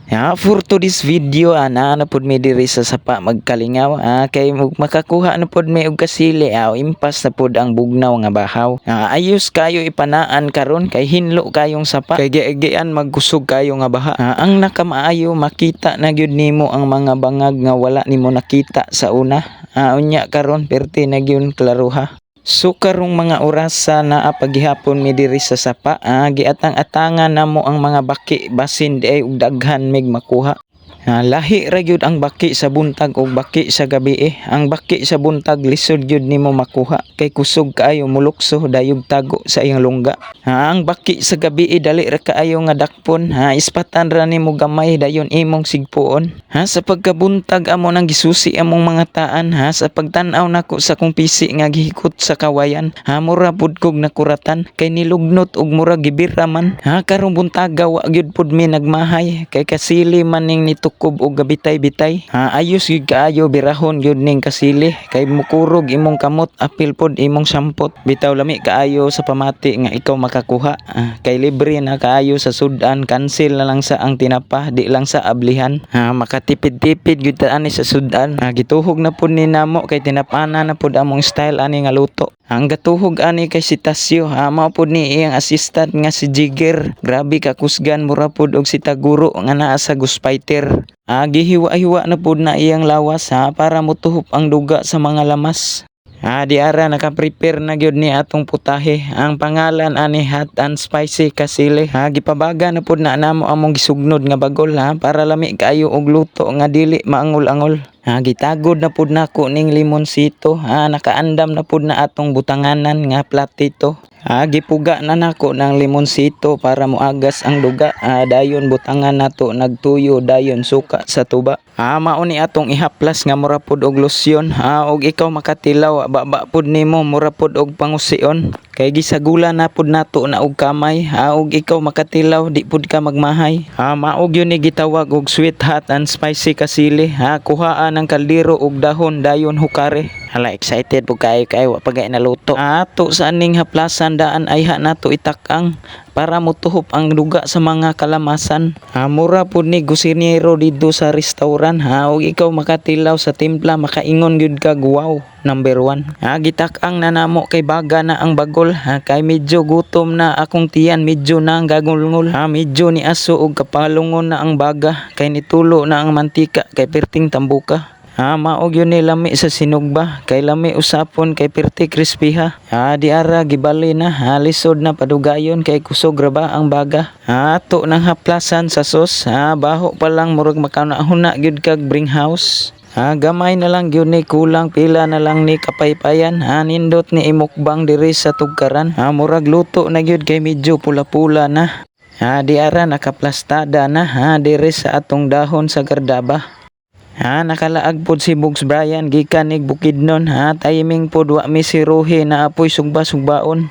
For today's video ana na pud mi diri sa sapa magkalingaw kay makakuha na pud mi og kasili impas na pud ang bugnaw nga bahaw. Ayos kayo ipanaan karon kay hinlo kayong sapa kay giagian magkusog kayo nga baha. Ang nakamaayo makita na gyud nimo ang mga bangag nga wala nimo nakita sa una. Unya karon perti na gyud klaruha. So karong mga orasa na paghihapon mi diri sa sapa giatang-atangan namo ang mga baki basin di ay og daghan mig makuha. Lahi ra gyud ang baki sa buntag ug baki sa gabi. Ang baki sa buntag lisod gyud nimo makuha kay kusog kaayo mulukso dayog tago sa iyang lungga. Ang baki sa gabi dali ra kaayo nga dakpon. Ispatan ra nimo gamay dayon imong sigpuon. Sa pagkabuntag amo nang gisusi among mga taan sa pagtan-aw nako sa kong pisi nga gihikot sa kawayan. Mura pud kog nakuratan kay nilugnot ug mura gibira man. Karong buntaga wa gyud pud mi nagmahay kay kasili man ning nitukob og gabitay-bitay. Ayos gyud kaayo birahon gyud ning kasili kay mukurog imong kamot apil pod imong sampot. Bitaw lami kaayo sa pamati nga ikaw makakuha kay libre na kaayo sa sudan. Cancel na lang sa ang tinapa di lang sa ablihan. Makatipid-tipid gyud ta ani sa sudan. Gituhog na pud ni namo kay tinapana na pud among style ani nga luto. Ang gatuhog ani kay si Tasyo mao pud ni iyang assistant nga si Jigger. Grabe ka kusgan mura pud og si Taguro nga naa sa Guspiter. Gihiwa-hiwa na pud na iyang lawas para motuhop ang duga sa mga lamas. Diara naka-prepare na gyud ni atong putahe. Ang pangalan ani hot and spicy kasili. Gipabaga na pud na namo among gisugnod nga bagol para lami kaayo og luto nga dili maangol-angol. Gitagod na pud nako ning limonsito. Nakaandam na pud na atong butanganan nga platito. Gipuga na nako ng limonsito para moagas ang duga. Dayon butangan nato nagtuyo dayon suka sa tuba. Mao ni atong ihaplas nga mura pud og losyon. Og ikaw makatilaw baba pud nimo mura pud og pangusion. Kay gisagula na pud nato na og kamay. Og ikaw makatilaw di pud ka magmahay. Maog yun ni gitawag og sweet hot and spicy kasili. Kuhaan ng kaldero og dahon dayon hukare. Excited po kayo wa pagay na luto. Ato sa aning haplasan daan ay nato itakang para motuhop ang duga sa mga kalamasan. Mura pud ni gusinero dito sa restaurant. Og ikaw makatilaw sa timpla makaingon gyud kag wow number 1. Gitak-ang na namo kay baga na ang bagol. Kay medyo gutom na akong tiyan, medyo na ang gagulngol. Medyo ni aso og kapalungon na ang baga kay nitulo na ang mantika kay perting tambuka. Maog yun ni lami sa sinugba kay lami usapon kay perti crispy diara gibali na lisod na padugayon kay kusog ra ba ang baga. Ato nang haplasan sa sos baho pa lang murag makanahuna gyud kag bring house. Gamay na lang gyud ni kulang pila na lang ni kapaypayan. Nindot ni imukbang diri sa tugkaran. Murag luto na gyud kay medyo pula-pula na. Diara nakaplastada na diri sa atong dahon sa gardaba. Nakalaag pod si Bugs Brian gikan nig Bukidnon. Timing pod wa mi si Ruhi na apoy sugba-sugbaon.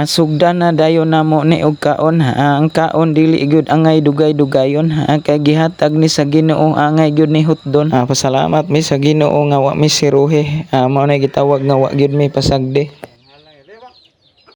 Sugdan na dayon namo ni og kaon. Ang kaon dili gyud angay dugay-dugayon. Kay gihatag ni sa Ginoo angay gyud ni hutdon. Pasalamat mi sa Ginoo nga wa mi si Ruhi. Mao na gitawag nga wa gyud mi pasagdi.